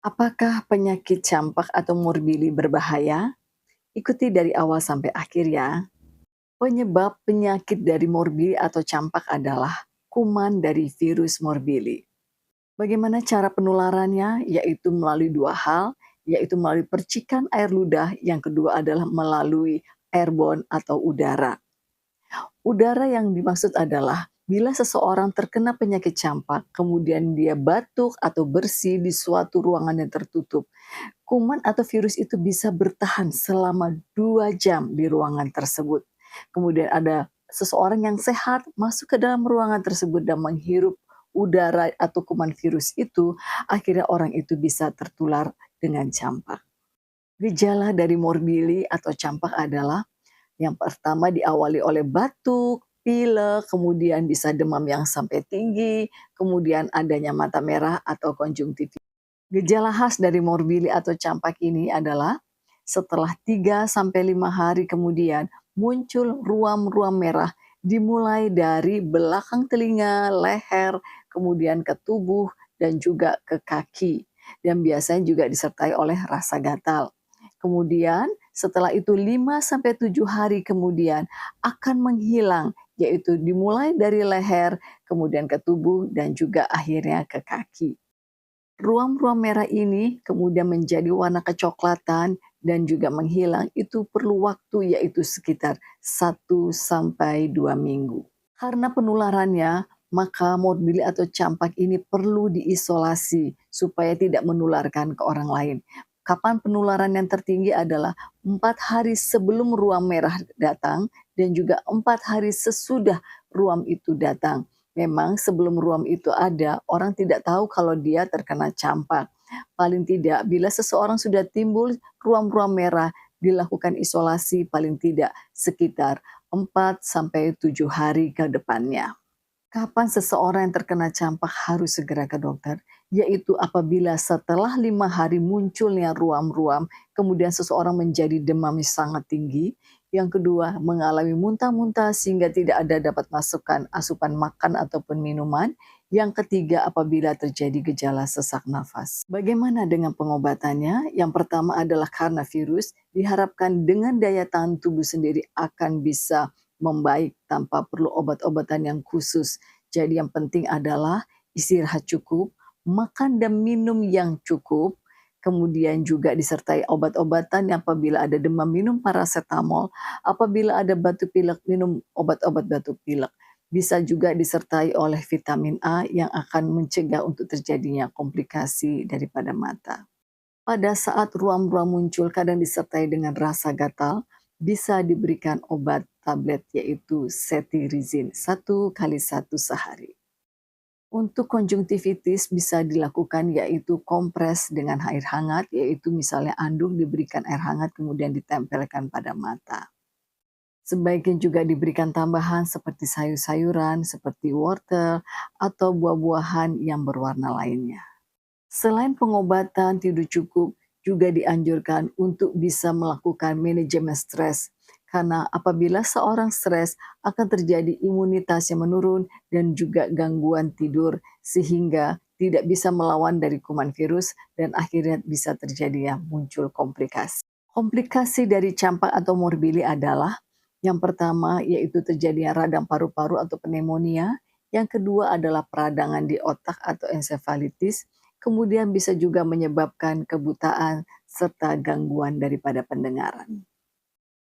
Apakah penyakit campak atau morbilli berbahaya? Ikuti dari awal sampai akhir ya. Penyebab penyakit dari morbilli atau campak adalah kuman dari virus morbilli. Bagaimana cara penularannya? Yaitu melalui dua hal, yaitu melalui percikan air ludah, yang kedua adalah melalui airborne atau udara. Udara yang dimaksud adalah bila seseorang terkena penyakit campak, kemudian dia batuk atau bersih di suatu ruangan yang tertutup, kuman atau virus itu bisa bertahan selama 2 jam di ruangan tersebut. Kemudian ada seseorang yang sehat masuk ke dalam ruangan tersebut dan menghirup udara atau kuman virus itu, akhirnya orang itu bisa tertular dengan campak. Gejala dari morbilli atau campak adalah yang pertama diawali oleh batuk, pilek, kemudian bisa demam yang sampai tinggi, kemudian adanya mata merah atau konjungtivitis. Gejala khas dari morbilli atau campak ini adalah setelah 3 sampai 5 hari kemudian muncul ruam-ruam merah dimulai dari belakang telinga, leher, kemudian ke tubuh dan juga ke kaki. Dan biasanya juga disertai oleh rasa gatal. Kemudian setelah itu 5 sampai 7 hari kemudian akan menghilang, yaitu dimulai dari leher, kemudian ke tubuh dan juga akhirnya ke kaki. Ruam-ruam merah ini kemudian menjadi warna kecoklatan dan juga menghilang, itu perlu waktu yaitu sekitar 1 sampai 2 minggu. Karena penularannya, maka morbilli atau campak ini perlu diisolasi supaya tidak menularkan ke orang lain. Kapan penularan yang tertinggi adalah 4 hari sebelum ruam merah datang dan juga 4 hari sesudah ruam itu datang. Memang sebelum ruam itu ada, orang tidak tahu kalau dia terkena campak. Paling tidak bila seseorang sudah timbul ruam-ruam merah, dilakukan isolasi paling tidak sekitar 4 sampai 7 hari ke depannya. Kapan seseorang yang terkena campak harus segera ke dokter? Yaitu apabila setelah 5 hari munculnya ruam-ruam, kemudian seseorang menjadi demam yang sangat tinggi. Yang kedua, mengalami muntah-muntah sehingga tidak ada dapat masukkan asupan makan ataupun minuman. Yang ketiga, apabila terjadi gejala sesak nafas. Bagaimana dengan pengobatannya? Yang pertama adalah karena virus, diharapkan dengan daya tahan tubuh sendiri akan bisa membaik tanpa perlu obat-obatan yang khusus. Jadi yang penting adalah istirahat cukup, makan dan minum yang cukup, kemudian juga disertai obat-obatan yang apabila ada demam minum paracetamol, apabila ada batuk pilek minum obat-obat batuk pilek. Bisa juga disertai oleh vitamin A yang akan mencegah untuk terjadinya komplikasi daripada mata. Pada saat ruam-ruam muncul kadang disertai dengan rasa gatal, bisa diberikan obat tablet yaitu cetirizine 1 kali 1 sehari. Untuk konjungtivitis bisa dilakukan yaitu kompres dengan air hangat, yaitu misalnya anduk diberikan air hangat kemudian ditempelkan pada mata. Sebaiknya juga diberikan tambahan seperti sayur-sayuran, seperti wortel, atau buah-buahan yang berwarna lainnya. Selain pengobatan tidur cukup, juga dianjurkan untuk bisa melakukan manajemen stres. Karena apabila seorang stres akan terjadi imunitas yang menurun dan juga gangguan tidur sehingga tidak bisa melawan dari kuman virus dan akhirnya bisa terjadi yang muncul komplikasi. Komplikasi dari campak atau morbilli adalah yang pertama yaitu terjadinya radang paru-paru atau pneumonia, yang kedua adalah peradangan di otak atau ensefalitis, kemudian bisa juga menyebabkan kebutaan serta gangguan daripada pendengaran.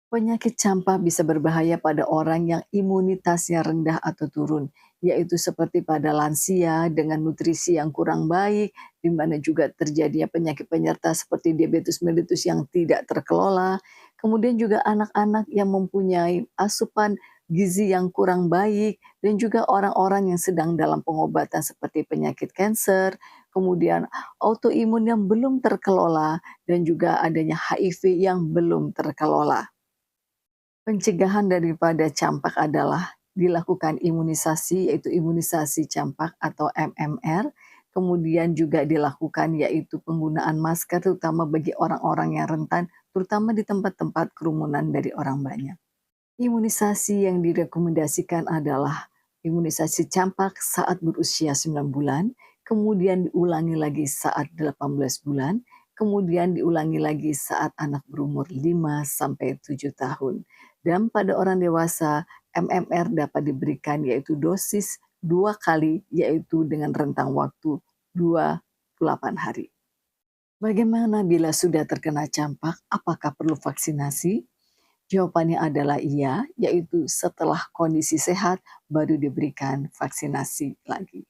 Penyakit campak bisa berbahaya pada orang yang imunitasnya rendah atau turun, yaitu seperti pada lansia dengan nutrisi yang kurang baik, di mana juga terjadinya penyakit penyerta seperti diabetes mellitus yang tidak terkelola, kemudian juga anak-anak yang mempunyai asupan gizi yang kurang baik, dan juga orang-orang yang sedang dalam pengobatan seperti penyakit kanker, kemudian autoimun yang belum terkelola, dan juga adanya HIV yang belum terkelola. Pencegahan daripada campak adalah dilakukan imunisasi, yaitu imunisasi campak atau MMR, kemudian juga dilakukan yaitu penggunaan masker terutama bagi orang-orang yang rentan, terutama di tempat-tempat kerumunan dari orang banyak. Imunisasi yang direkomendasikan adalah imunisasi campak saat berusia 9 bulan, kemudian diulangi lagi saat 18 bulan, kemudian diulangi lagi saat anak berumur 5 sampai 7 tahun. Dan pada orang dewasa, MMR dapat diberikan yaitu dosis 2 kali, yaitu dengan rentang waktu 28 hari. Bagaimana bila sudah terkena campak, apakah perlu vaksinasi? Jawabannya adalah iya, yaitu setelah kondisi sehat baru diberikan vaksinasi lagi.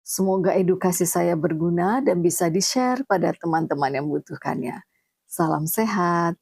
Semoga edukasi saya berguna dan bisa di-share pada teman-teman yang membutuhkannya. Salam sehat.